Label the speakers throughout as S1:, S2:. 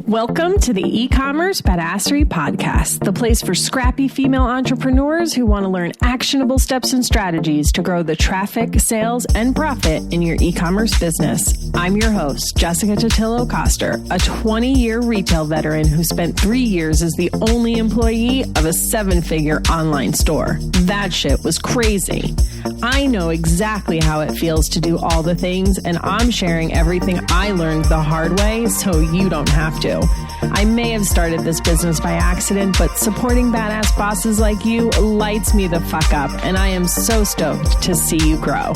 S1: Welcome to the e-commerce Badassery podcast, the place for scrappy female entrepreneurs who want to learn actionable steps and strategies to grow the traffic, sales, and profit in your e-commerce business. I'm your host, Jessica Totillo-Coster, a 20-year retail veteran who spent 3 years as the only employee of a 7-figure online store. That shit was crazy. I know exactly how it feels to do all the things, and I'm sharing everything I learned the hard way so you don't have to. I may have started this business by accident, but supporting badass bosses like you lights me the fuck up, and I am so stoked to see you grow.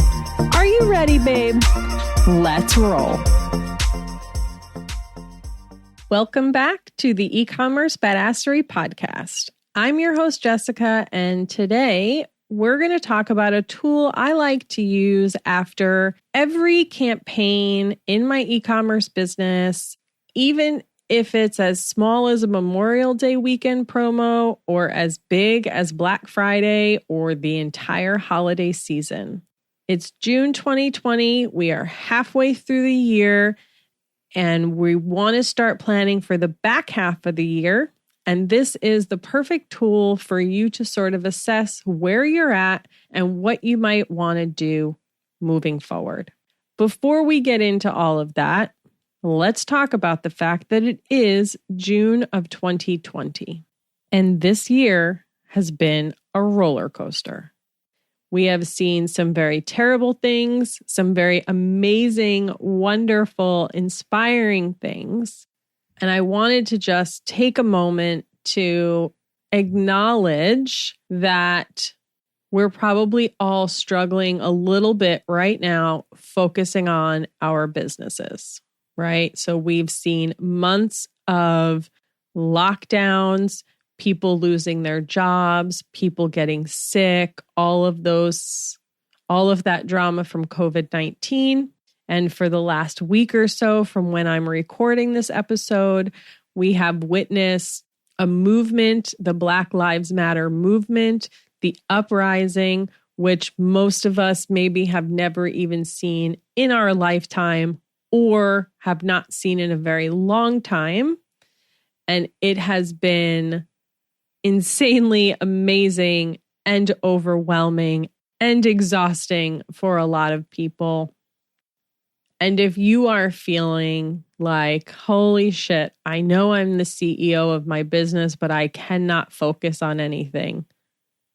S1: Are you ready, babe? Let's roll. Welcome back to the e-commerce Badassery podcast. I'm your host, Jessica, and today we're going to talk about a tool I like to use after every campaign in my e-commerce business, even if it's as small as a Memorial Day weekend promo or as big as Black Friday or the entire holiday season. It's June 2020. We are halfway through the year and we want to start planning for the back half of the year. And this is the perfect tool for you to sort of assess where you're at and what you might want to do moving forward. Before we get into all of that, let's talk about the fact that it is June of 2020. And this year has been a roller coaster. We have seen some very terrible things, some very amazing, wonderful, inspiring things. And I wanted to just take a moment to acknowledge that we're probably all struggling a little bit right now, focusing on our businesses, right? So we've seen months of lockdowns, people losing their jobs, people getting sick, all of that drama from COVID-19. And for the last week or so from when I'm recording this episode, we have witnessed a movement, the Black Lives Matter movement, the uprising, which most of us maybe have never even seen in our lifetime or have not seen in a very long time. And it has been insanely amazing and overwhelming and exhausting for a lot of people. And if you are feeling like, holy shit, I know I'm the CEO of my business, but I cannot focus on anything,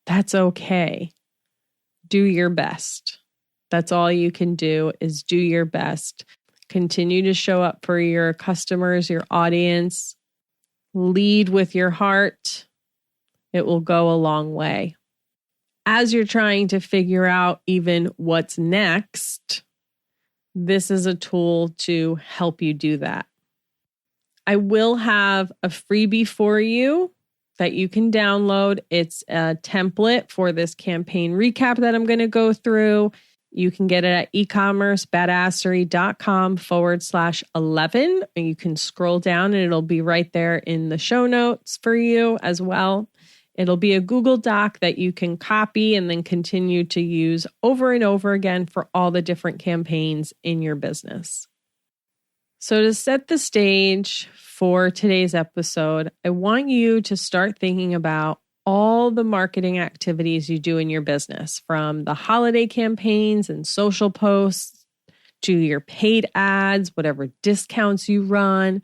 S1: that's okay. Do your best. That's all you can do is do your best. Continue to show up for your customers, your audience. Lead with your heart. It will go a long way. As you're trying to figure out even what's next, this is a tool to help you do that. I will have a freebie for you that you can download. It's a template for this campaign recap that I'm going to go through. You can get it at ecommercebadassery.com/11. And you can scroll down and it'll be right there in the show notes for you as well. It'll be a Google Doc that you can copy and then continue to use over and over again for all the different campaigns in your business. So to set the stage for today's episode, I want you to start thinking about all the marketing activities you do in your business, from the holiday campaigns and social posts to your paid ads, whatever discounts you run.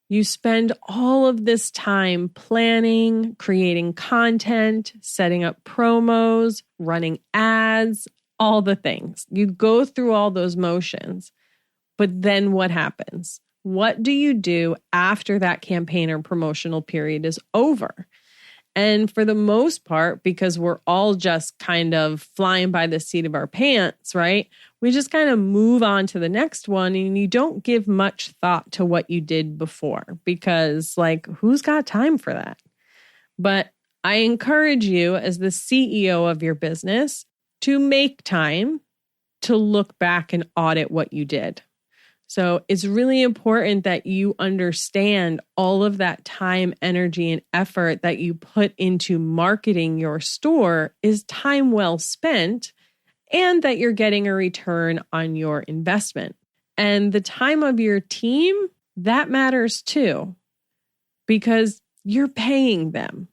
S1: You spend all of this time planning, creating content, setting up promos, running ads, all the things. You go through all those motions, but then what happens? What do you do after that campaign or promotional period is over? And for the most part, because we're all just kind of flying by the seat of our pants, right? We just kind of move on to the next one and you don't give much thought to what you did before because, like, who's got time for that? But I encourage you as the CEO of your business to make time to look back and audit what you did. So it's really important that you understand all of that time, energy, and effort that you put into marketing your store is time well spent and that you're getting a return on your investment. And the time of your team that matters too, because you're paying them.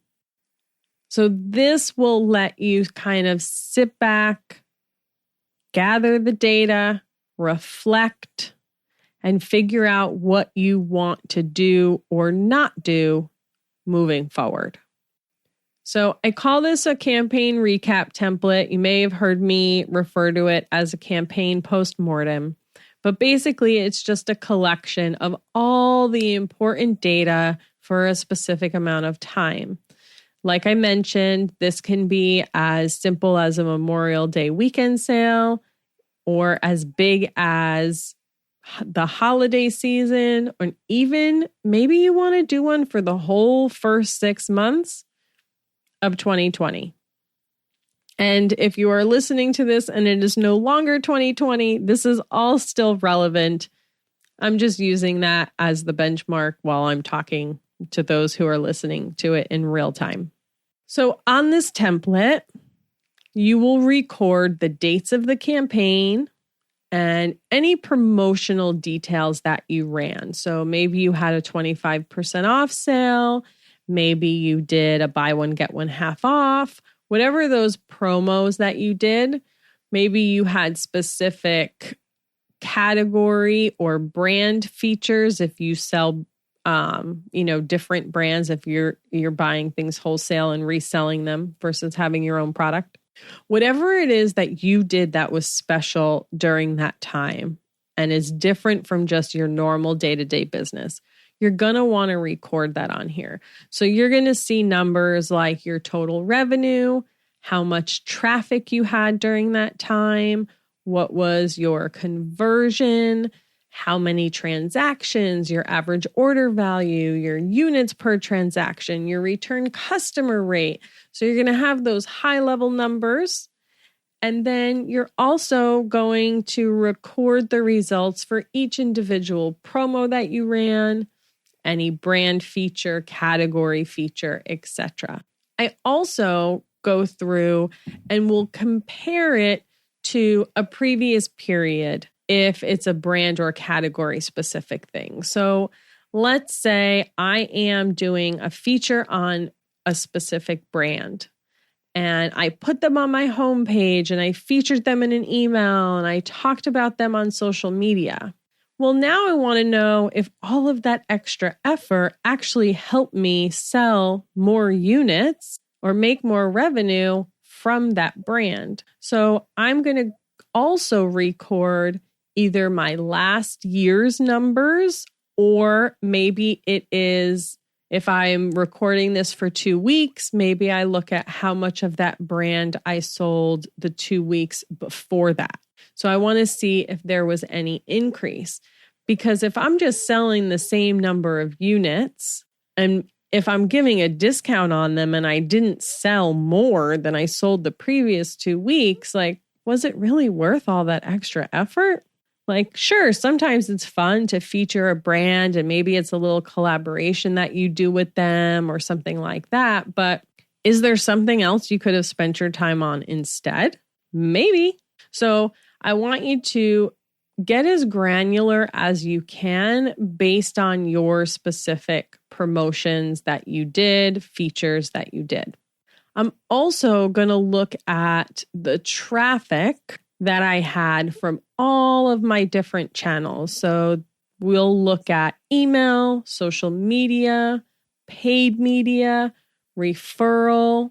S1: So this will let you kind of sit back, gather the data, reflect, and figure out what you want to do or not do moving forward. So I call this a campaign recap template. You may have heard me refer to it as a campaign postmortem, but basically it's just a collection of all the important data for a specific amount of time. Like I mentioned, this can be as simple as a Memorial Day weekend sale or as big as the holiday season, or even maybe you want to do one for the whole first 6 months of 2020. And if you are listening to this and it is no longer 2020, this is all still relevant. I'm just using that as the benchmark while I'm talking to those who are listening to it in real time. So on this template, you will record the dates of the campaign and any promotional details that you ran. So maybe you had a 25% off sale. Maybe you did a buy one, get one half off. Whatever those promos that you did, maybe you had specific category or brand features if you sell different brands, if you're buying things wholesale and reselling them versus having your own product. Whatever it is that you did that was special during that time and is different from just your normal day-to-day business, you're going to want to record that on here. So you're going to see numbers like your total revenue, how much traffic you had during that time, what was your conversion, how many transactions, your average order value, your units per transaction, your return customer rate. So you're going to have those high-level numbers. And then you're also going to record the results for each individual promo that you ran, any brand feature, category feature, etc. I also go through and will compare it to a previous period if it's a brand or category specific thing. So let's say I am doing a feature on a specific brand and I put them on my homepage and I featured them in an email and I talked about them on social media. Well, now I want to know if all of that extra effort actually helped me sell more units or make more revenue from that brand. So I'm going to also record either my last year's numbers, or maybe it is, if I'm recording this for 2 weeks, maybe I look at how much of that brand I sold the 2 weeks before that. So I want to see if there was any increase, because if I'm just selling the same number of units and if I'm giving a discount on them and I didn't sell more than I sold the previous 2 weeks, like, was it really worth all that extra effort? Like, sure, sometimes it's fun to feature a brand and maybe it's a little collaboration that you do with them or something like that. But is there something else you could have spent your time on instead? Maybe. So I want you to get as granular as you can based on your specific promotions that you did, features that you did. I'm also going to look at the traffic that I had from all of my different channels. So we'll look at email, social media, paid media, referral,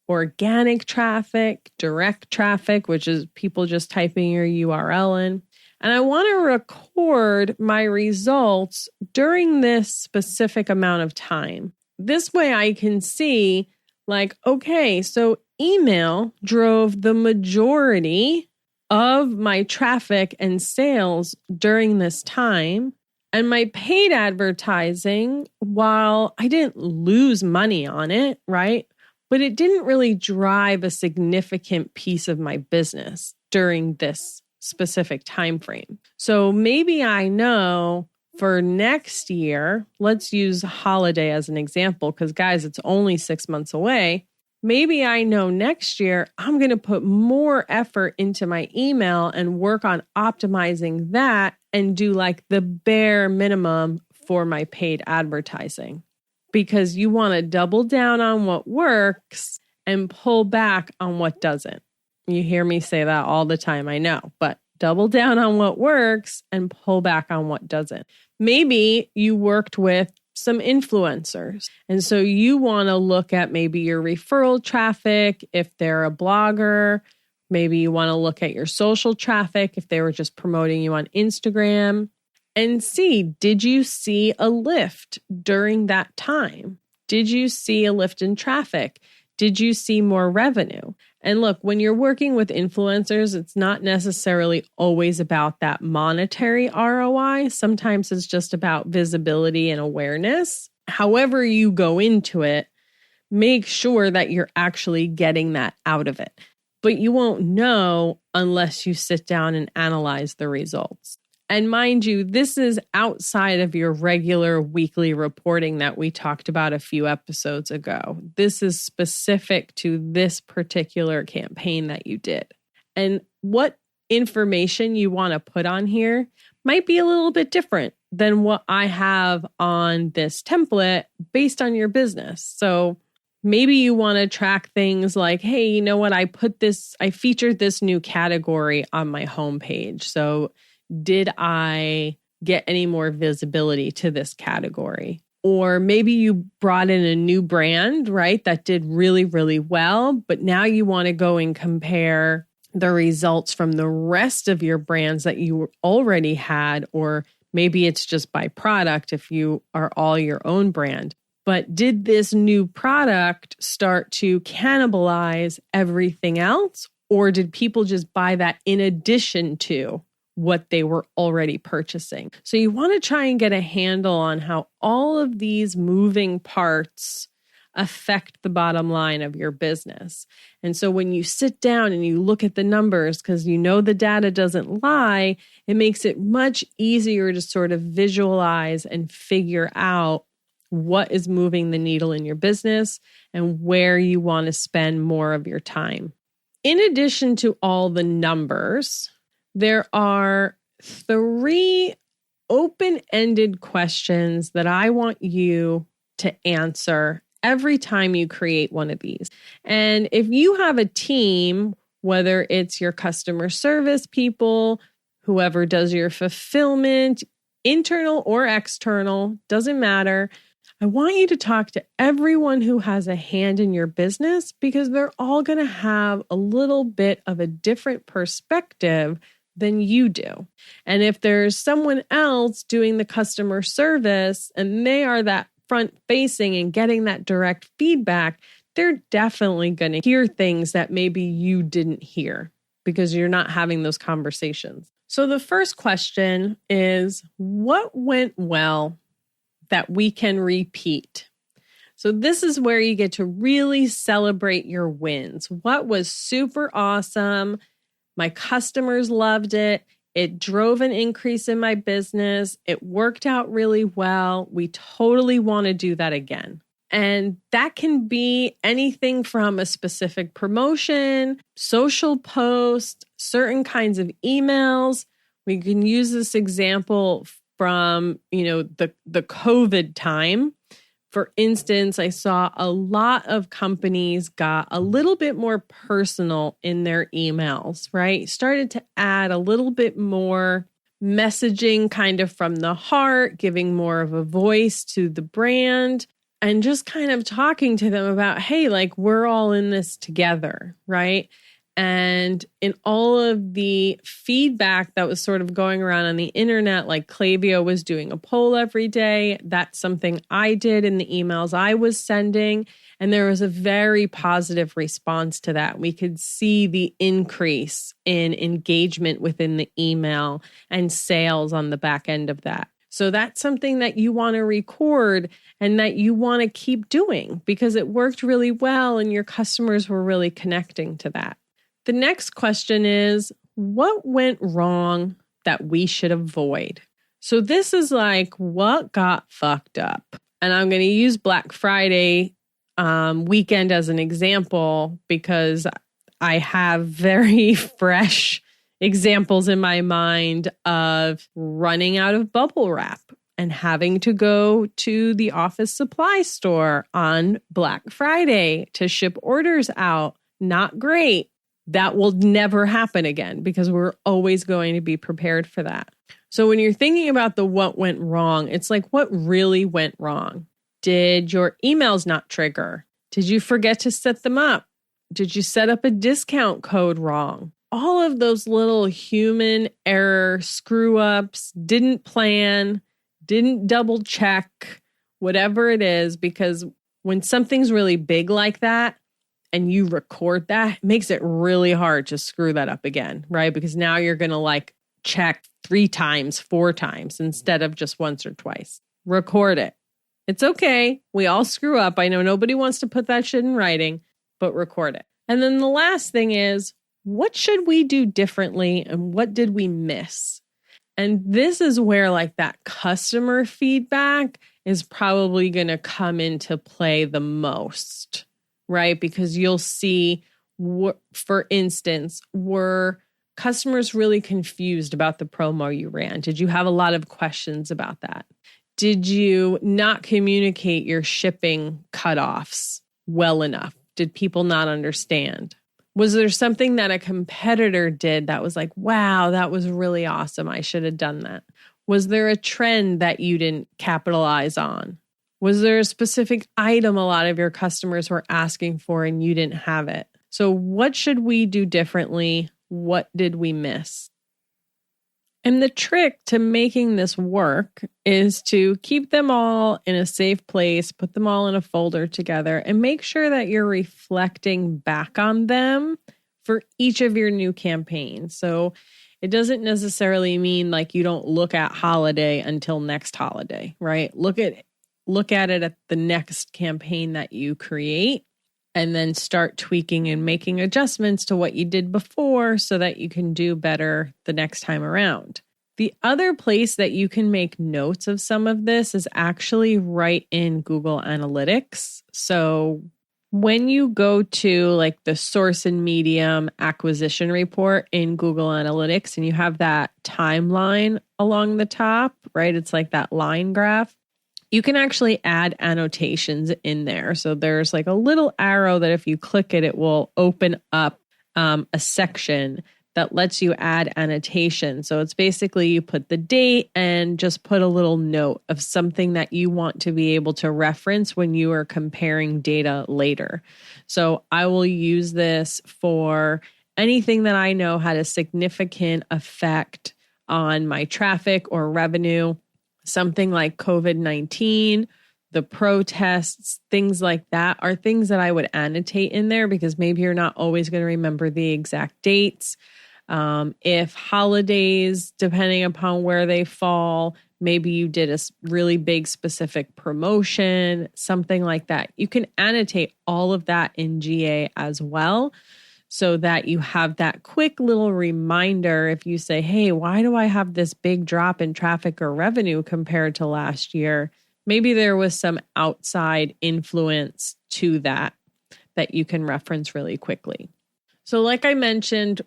S1: organic traffic, direct traffic, which is people just typing your URL in. And I want to record my results during this specific amount of time. This way I can see, like, okay, so email drove the majority of my traffic and sales during this time. And my paid advertising, while I didn't lose money on it, right? But it didn't really drive a significant piece of my business during this specific time frame. So maybe I know for next year, let's use holiday as an example, because guys, it's only 6 months away. Maybe I know next year I'm going to put more effort into my email and work on optimizing that and do like the bare minimum for my paid advertising, because you want to double down on what works and pull back on what doesn't. You hear me say that all the time, I know, but double down on what works and pull back on what doesn't. Maybe you worked with some influencers, and so you want to look at maybe your referral traffic if they're a blogger. Maybe you want to look at your social traffic if they were just promoting you on Instagram, and see, did you see a lift during that time? Did you see a lift in traffic? Did you see more revenue? And look, when you're working with influencers, it's not necessarily always about that monetary ROI. Sometimes it's just about visibility and awareness. However you go into it, make sure that you're actually getting that out of it. But you won't know unless you sit down and analyze the results. And mind you, this is outside of your regular weekly reporting that we talked about a few episodes ago. This is specific to this particular campaign that you did. And what information you want to put on here might be a little bit different than what I have on this template based on your business. So maybe you want to track things like, hey, you know what? I featured this new category on my homepage. So did I get any more visibility to this category? Or maybe you brought in a new brand, right, that did really, really well, but now you want to go and compare the results from the rest of your brands that you already had, or maybe it's just by product if you are all your own brand. But did this new product start to cannibalize everything else, or did people just buy that in addition to what they were already purchasing? So you want to try and get a handle on how all of these moving parts affect the bottom line of your business. And so when you sit down and you look at the numbers, because you know the data doesn't lie, it makes it much easier to sort of visualize and figure out what is moving the needle in your business and where you want to spend more of your time. In addition to all the numbers, there are 3 open-ended questions that I want you to answer every time you create one of these. And if you have a team, whether it's your customer service people, whoever does your fulfillment, internal or external, doesn't matter. I want you to talk to everyone who has a hand in your business, because they're all going to have a little bit of a different perspective than you do. And if there's someone else doing the customer service and they are that front facing and getting that direct feedback, they're definitely going to hear things that maybe you didn't hear because you're not having those conversations. So the first question is, what went well that we can repeat? So this is where you get to really celebrate your wins. What was super awesome? My customers loved it. It drove an increase in my business. It worked out really well. We totally want to do that again. And that can be anything from a specific promotion, social post, certain kinds of emails. We can use this example from, the COVID time. For instance, I saw a lot of companies got a little bit more personal in their emails, right? Started to add a little bit more messaging kind of from the heart, giving more of a voice to the brand, and just kind of talking to them about, hey, like, we're all in this together, right? And in all of the feedback that was sort of going around on the internet, like Klaviyo was doing a poll every day. That's something I did in the emails I was sending. And there was a very positive response to that. We could see the increase in engagement within the email and sales on the back end of that. So that's something that you want to record and that you want to keep doing because it worked really well and your customers were really connecting to that. The next question is, what went wrong that we should avoid? So this is like, what got fucked up? And I'm going to use Black Friday weekend as an example because I have very fresh examples in my mind of running out of bubble wrap. and having to go to the office supply store on Black Friday to ship orders out. Not great. That will never happen again because we're always going to be prepared for that. So when you're thinking about the what went wrong, it's like what really went wrong? Did your emails not trigger? Did you forget to set them up? Did you set up a discount code wrong? All of those little human error screw ups, didn't plan, didn't double check, whatever it is, because when something's really big like that and you record that, it makes it really hard to screw that up again, right? Because now you're going to check 3 times, 4 times instead of just once or twice. Record it. It's okay. We all screw up. I know nobody wants to put that shit in writing, but record it. And then the last thing is, what should we do differently and what did we miss? And this is where that customer feedback is probably going to come into play the most, right? Because you'll see, for instance, were customers really confused about the promo you ran? Did you have a lot of questions about that? Did you not communicate your shipping cutoffs well enough? Did people not understand? Was there something that a competitor did that was wow, that was really awesome. I should have done that. Was there a trend that you didn't capitalize on? Was there a specific item a lot of your customers were asking for and you didn't have it? So what should we do differently? What did we miss? And the trick to making this work is to keep them all in a safe place, put them all in a folder together, and make sure that you're reflecting back on them for each of your new campaigns. So it doesn't necessarily mean you don't look at holiday until next holiday, right? Look at it at the next campaign that you create, and then start tweaking and making adjustments to what you did before so that you can do better the next time around. The other place that you can make notes of some of this is actually right in Google Analytics. So when you go to the source and medium acquisition report in Google Analytics and you have that timeline along the top, right? It's that line graph. You can actually add annotations in there. So there's a little arrow that if you click it, it will open up a section that lets you add annotation. So it's basically you put the date and just put a little note of something that you want to be able to reference when you are comparing data later. So I will use this for anything that I know had a significant effect on my traffic or revenue. Something like COVID-19, the protests, things like that are things that I would annotate in there because maybe you're not always going to remember the exact dates. If holidays, depending upon where they fall, maybe you did a really big specific promotion, something like that. You can annotate all of that in GA as well, so that you have that quick little reminder if you say, hey, why do I have this big drop in traffic or revenue compared to last year? Maybe there was some outside influence to that you can reference really quickly. So like I mentioned,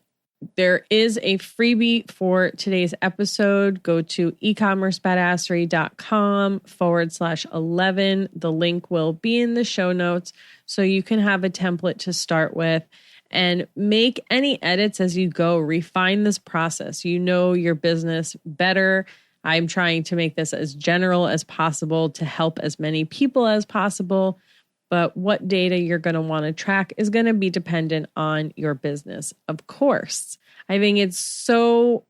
S1: there is a freebie for today's episode. Go to ecommercebadassery.com/11. The link will be in the show notes so you can have a template to start with. And make any edits as you go. Refine this process. You know your business better. I'm trying to make this as general as possible to help as many people as possible. But what data you're going to want to track is going to be dependent on your business, of course. I think it's so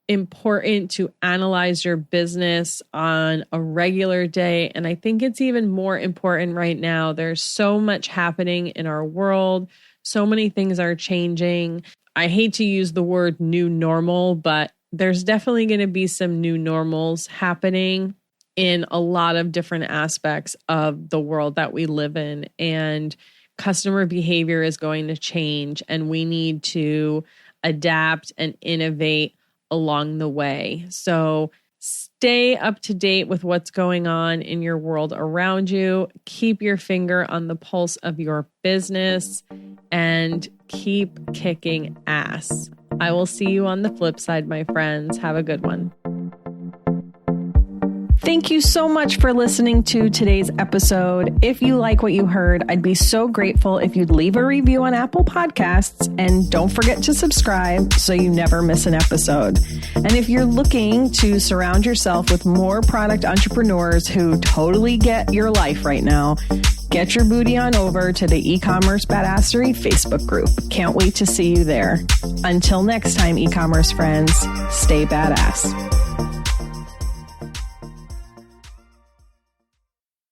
S1: important to analyze your business on a regular day. And I think it's even more important right now. There's so much happening in our world. So many things are changing. I hate to use the word new normal, but there's definitely going to be some new normals happening in a lot of different aspects of the world that we live in. And customer behavior is going to change, and we need to adapt and innovate along the way. So stay up to date with what's going on in your world around you. Keep your finger on the pulse of your business and keep kicking ass. I will see you on the flip side, my friends. Have a good one. Thank you so much for listening to today's episode. If you like what you heard, I'd be so grateful if you'd leave a review on Apple Podcasts, and don't forget to subscribe so you never miss an episode. And if you're looking to surround yourself with more product entrepreneurs who totally get your life right now, get your booty on over to the e-commerce Badassery Facebook group. Can't wait to see you there. Until next time, e-commerce friends, stay badass.